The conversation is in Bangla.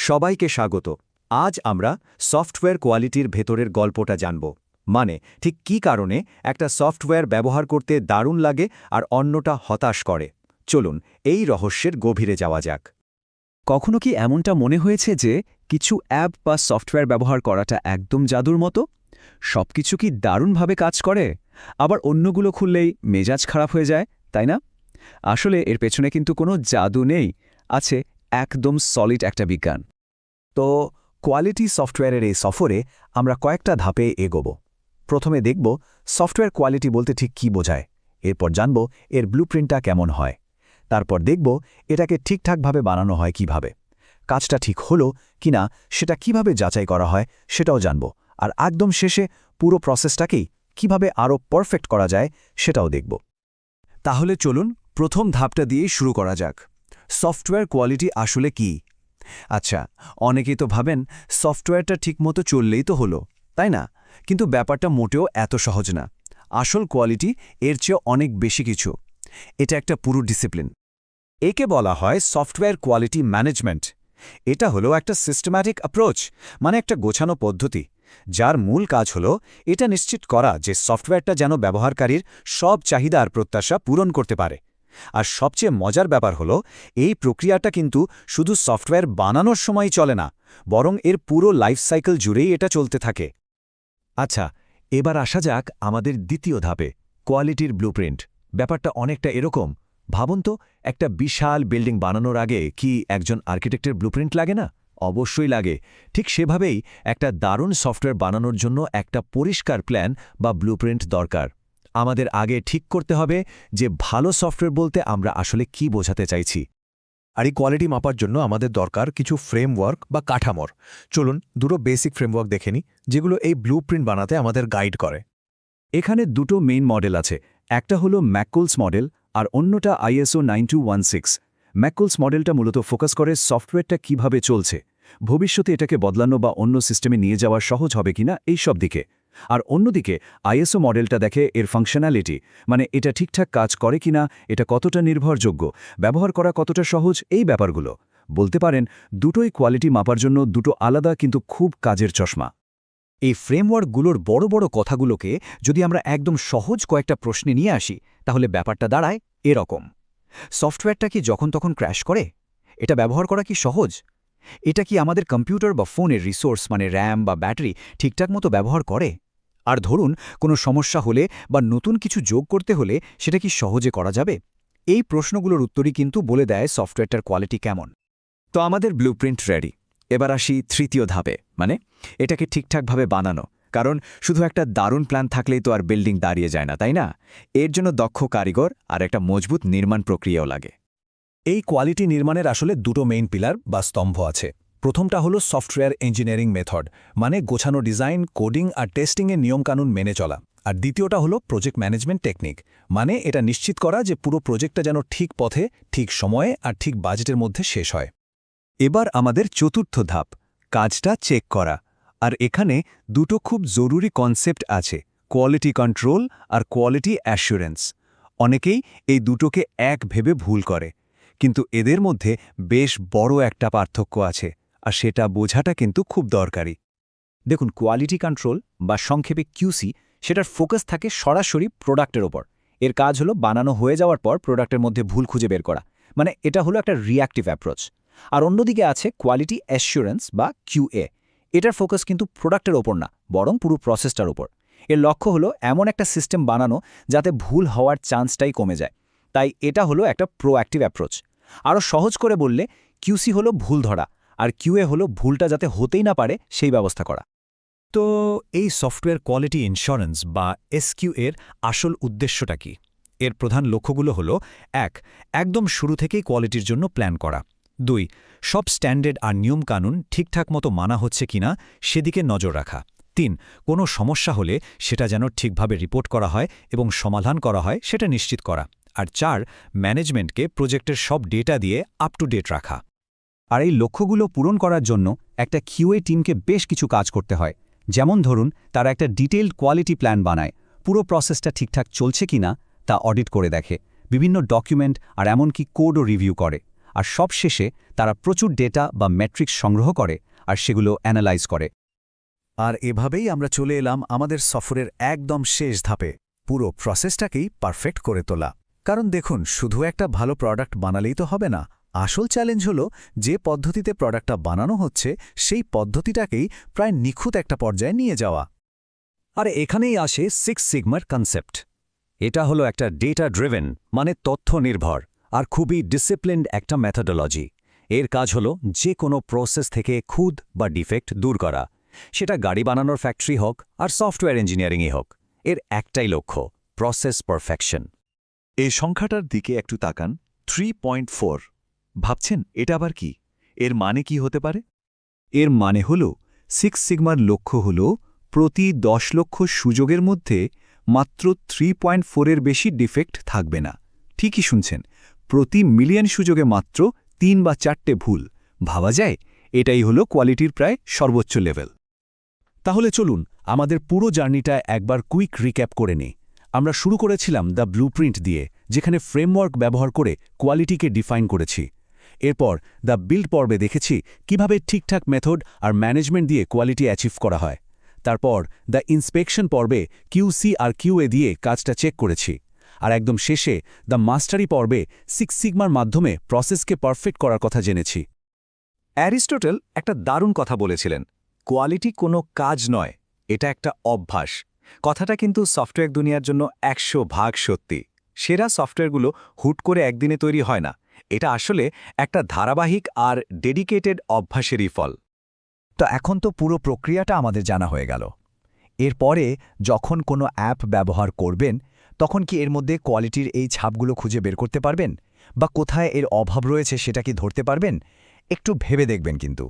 সবাইকে স্বাগত। আজ আমরা সফটওয়্যার কোয়ালিটির ভেতরের গল্পটা জানব। মানে ঠিক কী কারণে একটা সফটওয়্যার ব্যবহার করতে দারুণ লাগে আর অন্যটা হতাশ করে। চলুন এই রহস্যের গভীরে যাওয়া যাক। কখনো কি এমনটা মনে হয়েছে যে কিছু অ্যাপ বা সফটওয়্যার ব্যবহার করাটা একদম জাদুর মতো? সবকিছু কি দারুণভাবে কাজ করে, আবার অন্যগুলো খুললেই মেজাজ খারাপ হয়ে যায়, তাই না? আসলে এর পেছনে কিন্তু কোনো জাদু নেই, আছে একদম সলিড একটা বিজ্ঞান। তো কোয়ালিটি সফটওয়্যারের এই সফরে আমরা কয়েকটা ধাপে এগোব। প্রথমে দেখব সফটওয়্যার কোয়ালিটি বলতে ঠিক কী বোঝায়, এরপর জানব এর ব্লুপ্রিন্টটা কেমন হয়, তারপর দেখব এটাকে ঠিকঠাকভাবে বানানো হয় কিভাবে, কাজটা ঠিক হলো কিনা সেটা কিভাবে যাচাই করা হয় সেটাও জানব, আর একদম শেষে পুরো প্রসেসটাকেই কিভাবে আরও পারফেক্ট করা যায় সেটাও দেখব। তাহলে চলুন প্রথম ধাপটা দিয়েই শুরু করা যাক। সফটওয়্যার কোয়ালিটি আসলে কি? আচ্ছা, অনেকেই তো ভাবেন সফটওয়্যারটা ঠিকমতো চললেই তো হলো, তাই না? কিন্তু ব্যাপারটা মোটেও এত সহজ না। আসল কোয়ালিটি এর চেয়ে অনেক বেশি কিছু। এটা একটা পুরো ডিসিপ্লিন। একে বলা হয় সফটওয়্যার কোয়ালিটি ম্যানেজমেন্ট। এটা হলো একটা সিস্টেম্যাটিক অ্যাপ্রোচ, মানে একটা গোছানো পদ্ধতি, যার মূল কাজ হলো এটা নিশ্চিত করা যে সফটওয়্যারটা যেন ব্যবহারকারীর সব চাহিদা আর প্রত্যাশা পূরণ করতে পারে। আর সবচেয়ে মজার ব্যাপার হলো এই প্রক্রিয়াটা কিন্তু শুধু সফটওয়্যার বানানোর সময়ই চলে না, বরং এর পুরো লাইফ সাইকেল জুড়েই এটা চলতে থাকে। আচ্ছা, এবার আসা যাক আমাদের দ্বিতীয় ধাপে, কোয়ালিটির ব্লুপ্রিন্ট। ব্যাপারটা অনেকটা এরকম। ভাবুন তো, একটা বিশাল বিল্ডিং বানানোর আগে কি একজন আর্কিটেক্টের ব্লুপ্রিন্ট লাগে না? অবশ্যই লাগে। ঠিক সেভাবেই একটা দারুণ সফটওয়্যার বানানোর জন্য একটা পরিষ্কার প্ল্যান বা ব্লুপ্রিন্ট দরকার। আমাদের আগে ঠিক করতে হবে যে ভালো সফটওয়্যার বলতে আমরা আসলে কি বোঝাতে চাইছি। আর এই কোয়ালিটি মাপার জন্য আমাদের দরকার কিছু ফ্রেমওয়ার্ক বা কাঠামোর। চলুন দুটো বেসিক ফ্রেমওয়ার্ক দেখে নিই, যেগুলো এই ব্লুপ্রিন্ট বানাতে আমাদের গাইড করে। এখানে দুটো মেইন মডেল আছে। একটা হলো ম্যাককুলস মডেল আর অন্যটা ISO 9216। ম্যাককুলস মডেলটা মূলত ফোকাস করে সফটওয়্যারটা কিভাবে চলছে, ভবিষ্যতে এটাকে বদলানো বা অন্য সিস্টেমে নিয়ে যাওয়া সহজ হবে কিনা এই সব দিকে। আর অন্যদিকে ISO মডেলটা দেখে এর ফাংশনালিটি, মানে এটা ঠিকঠাক কাজ করে কিনা, এটা কতটা নির্ভরযোগ্য, ব্যবহার করা কতটা সহজ, এই ব্যাপারগুলো। বলতে পারেন দুটোই কোয়ালিটি মাপার জন্য দুটো আলাদা কিন্তু খুব কাজের চশমা। এই ফ্রেমওয়ার্কগুলোর বড় বড় কথাগুলোকে যদি আমরা একদম সহজ কয়েকটা প্রশ্নে নিয়ে আসি, তাহলে ব্যাপারটা দাঁড়ায় এরকম। সফটওয়্যারটা কি যখন তখন ক্র্যাশ করে? এটা ব্যবহার করা কি সহজ? এটা কি আমাদের কম্পিউটার বা ফোনের রিসোর্স মানে র্যাম বা ব্যাটারি ঠিকঠাক মতো ব্যবহার করে? আর ধরুন কোনো সমস্যা হলে বা নতুন কিছু যোগ করতে হলে সেটা কি সহজে করা যাবে? এই প্রশ্নগুলোর উত্তরই কিন্তু বলে দেয় সফটওয়্যারটার কোয়ালিটি কেমন। তো আমাদের ব্লুপ্রিন্ট রেডি। এবার আসি তৃতীয় ধাপে, মানে এটাকে ঠিকঠাকভাবে বানানো। কারণ শুধু একটা দারুণ প্ল্যান থাকলেই তো আর বিল্ডিং দাঁড়িয়ে যায় না, তাই না? এর জন্য দক্ষ কারিগর আর একটা মজবুত নির্মাণ প্রক্রিয়াও লাগে। এই কোয়ালিটি নির্মাণের আসলে দুটো মেইন পিলার বা স্তম্ভ আছে। প্রথমটা হলো সফটওয়্যার ইঞ্জিনিয়ারিং মেথড, মানে গোছানো ডিজাইন, কোডিং আর টেস্টিংয়ের নিয়মকানুন মেনে চলা। আর দ্বিতীয়টা হলো প্রজেক্ট ম্যানেজমেন্ট টেকনিক, মানে এটা নিশ্চিত করা যে পুরো প্রজেক্টটা যেন ঠিক পথে, ঠিক সময়ে আর ঠিক বাজেটের মধ্যে শেষ হয়। এবার আমাদের চতুর্থ ধাপ, কাজটা চেক করা। আর এখানে দুটো খুব জরুরি কনসেপ্ট আছে, কোয়ালিটি কন্ট্রোল আর কোয়ালিটি অ্যাসুরেন্স। অনেকেই এই দুটোকে এক ভেবে ভুল করে, কিন্তু এদের মধ্যে বেশ বড় একটা পার্থক্য আছে, আর সেটা বোঝাটা কিন্তু খুব দরকারি। দেখুন, কোয়ালিটি কন্ট্রোল বা সংক্ষেপে কিউসি, সেটার ফোকাস থাকে সরাসরি প্রোডাক্টের ওপর। এর কাজ হলো বানানো হয়ে যাওয়ার পর প্রোডাক্টের মধ্যে ভুল খুঁজে বের করা, মানে এটা হলো একটা রিঅ্যাক্টিভ অ্যাপ্রোচ। আর অন্যদিকে আছে কোয়ালিটি অ্যাসুরেন্স বা QA। এটার ফোকাস কিন্তু প্রোডাক্টের ওপর না, বরং পুরো প্রসেসটার ওপর। এর লক্ষ্য হলো এমন একটা সিস্টেম বানানো যাতে ভুল হওয়ার চান্সটাই কমে যায়। তাই এটা হলো একটা প্রোঅ্যাক্টিভ অ্যাপ্রোচ। আরও সহজ করে বললে কিউসি হলো ভুল ধরা, আর QA হলো ভুলটা যাতে হতেই না পারে সেই ব্যবস্থা করা। তো এই সফটওয়্যার কোয়ালিটি ইন্স্যুরেন্স বা SQ এর আসল উদ্দেশ্যটা কি? এর প্রধান লক্ষ্যগুলো হলো: ১. একদম শুরু থেকেই কোয়ালিটির জন্য প্ল্যান করা। ২. সব স্ট্যান্ডার্ড আর নিয়মকানুন ঠিকঠাক মতো মানা হচ্ছে কিনা সেদিকে নজর রাখা। ৩. কোনো সমস্যা হলে সেটা যেন ঠিকভাবে রিপোর্ট করা হয় এবং সমাধান করা হয় সেটা নিশ্চিত করা। আর ৪. ম্যানেজমেন্টকে প্রজেক্টের সব ডেটা দিয়ে আপ টু ডেট রাখা। আর এই লক্ষ্যগুলো পূরণ করার জন্য একটা QA টিমকে বেশ কিছু কাজ করতে হয়। যেমন ধরুন, তারা একটা ডিটেইলড কোয়ালিটি প্ল্যান বানায়, পুরো প্রসেসটা ঠিকঠাক চলছে কিনা তা অডিট করে দেখে, বিভিন্ন ডকুমেন্ট আর এমনকি কোডও রিভিউ করে। আর সবশেষে তারা প্রচুর ডেটা বা ম্যাট্রিক্স সংগ্রহ করে আর সেগুলো অ্যানালাইজ করে। আর এভাবেই আমরা চলে এলাম আমাদের সফরের একদম শেষ ধাপে, পুরো প্রসেসটাকেই পারফেক্ট করে তোলা। কারণ দেখুন, শুধু একটা ভালো প্রোডাক্ট বানালেই তো হবে না। আসল চ্যালেঞ্জ হলো যে পদ্ধতিতে প্রোডাক্টটা বানানো হচ্ছে সেই পদ্ধতিটাকেই প্রায় নিখুঁত একটা পর্যায়ে নিয়ে যাওয়া। আর এখানেই আসে 6 সিগমার কনসেপ্ট। এটা হলো একটা ডেটা ড্রিভেন, মানে তথ্য নির্ভর আর খুবই ডিসিপ্লিনড একটা মেথোডোলজি। এর কাজ হলো যে কোনো প্রসেস থেকে খুঁত বা ডিফেক্ট দূর করা, সেটা গাড়ি বানানোর ফ্যাক্টরি হোক আর সফটওয়্যার ইঞ্জিনিয়ারিংই হোক। এর একটাই লক্ষ্য, প্রসেস পারফেকশন। এই সংখ্যাটার দিকে একটু তাকান, 3.4। ভাবছেন এটা আবার কি? এর মানে কি হতে পারে? এর মানে হল 6 সিগমার লক্ষ্য হল প্রতি 10 লক্ষ সুযোগের মধ্যে মাত্র 3.4-এর বেশি ডিফেক্ট থাকবে না। ঠিকই শুনছেন, প্রতি মিলিয়ন সুযোগে মাত্র 3 বা 4টে ভুল। ভাবা যায়, এটাই হলো কোয়ালিটির প্রায় সর্বোচ্চ লেভেল। তাহলে চলুন আমাদের পুরো জার্নিটা একবার কুইক রিক্যাপ করে নিই। আমরা শুরু করেছিলাম দ্য ব্লুপ্রিন্ট দিয়ে, যেখানে ফ্রেমওয়ার্ক ব্যবহার করে কোয়ালিটিকে ডিফাইন করেছি। এরপর দ্য বিল্ড পর্বে দেখেছি কিভাবে ঠিকঠাক মেথড আর ম্যানেজমেন্ট দিয়ে কোয়ালিটি অ্যাচিভ করা হয়। তারপর দ্য ইন্সপেকশন পর্বে কিউসি আর কিউএ দিয়ে কাজটা চেক করেছি। আর একদম শেষে দ্য মাস্টারি পর্বে 6 সিগমার মাধ্যমে প্রসেসকে পারফেক্ট করার কথা জেনেছি। অ্যারিস্টোটেল একটা দারুণ কথা বলেছিলেন, কোয়ালিটি কোনো কাজ নয়, এটা একটা অভ্যাস। কথাটা কিন্তু সফটওয়্যার দুনিয়ার জন্য 100% সত্যি। সেরা সফটওয়্যারগুলো হুট করে একদিনে তৈরি হয় না, এটা আসলে একটা ধারাবাহিক আর ডেডিকেটেড অভ্যাসেরই ফল। তো এখন তো পুরো প্রক্রিয়াটা আমাদের জানা হয়ে গেল। এরপরে যখন কোনো অ্যাপ ব্যবহার করবেন, তখন কি এর মধ্যে কোয়ালিটির এই ছাপগুলো খুঁজে বের করতে পারবেন? বা কোথায় এর অভাব রয়েছে সেটা কি ধরতে পারবেন? একটু ভেবে দেখবেন কিন্তু।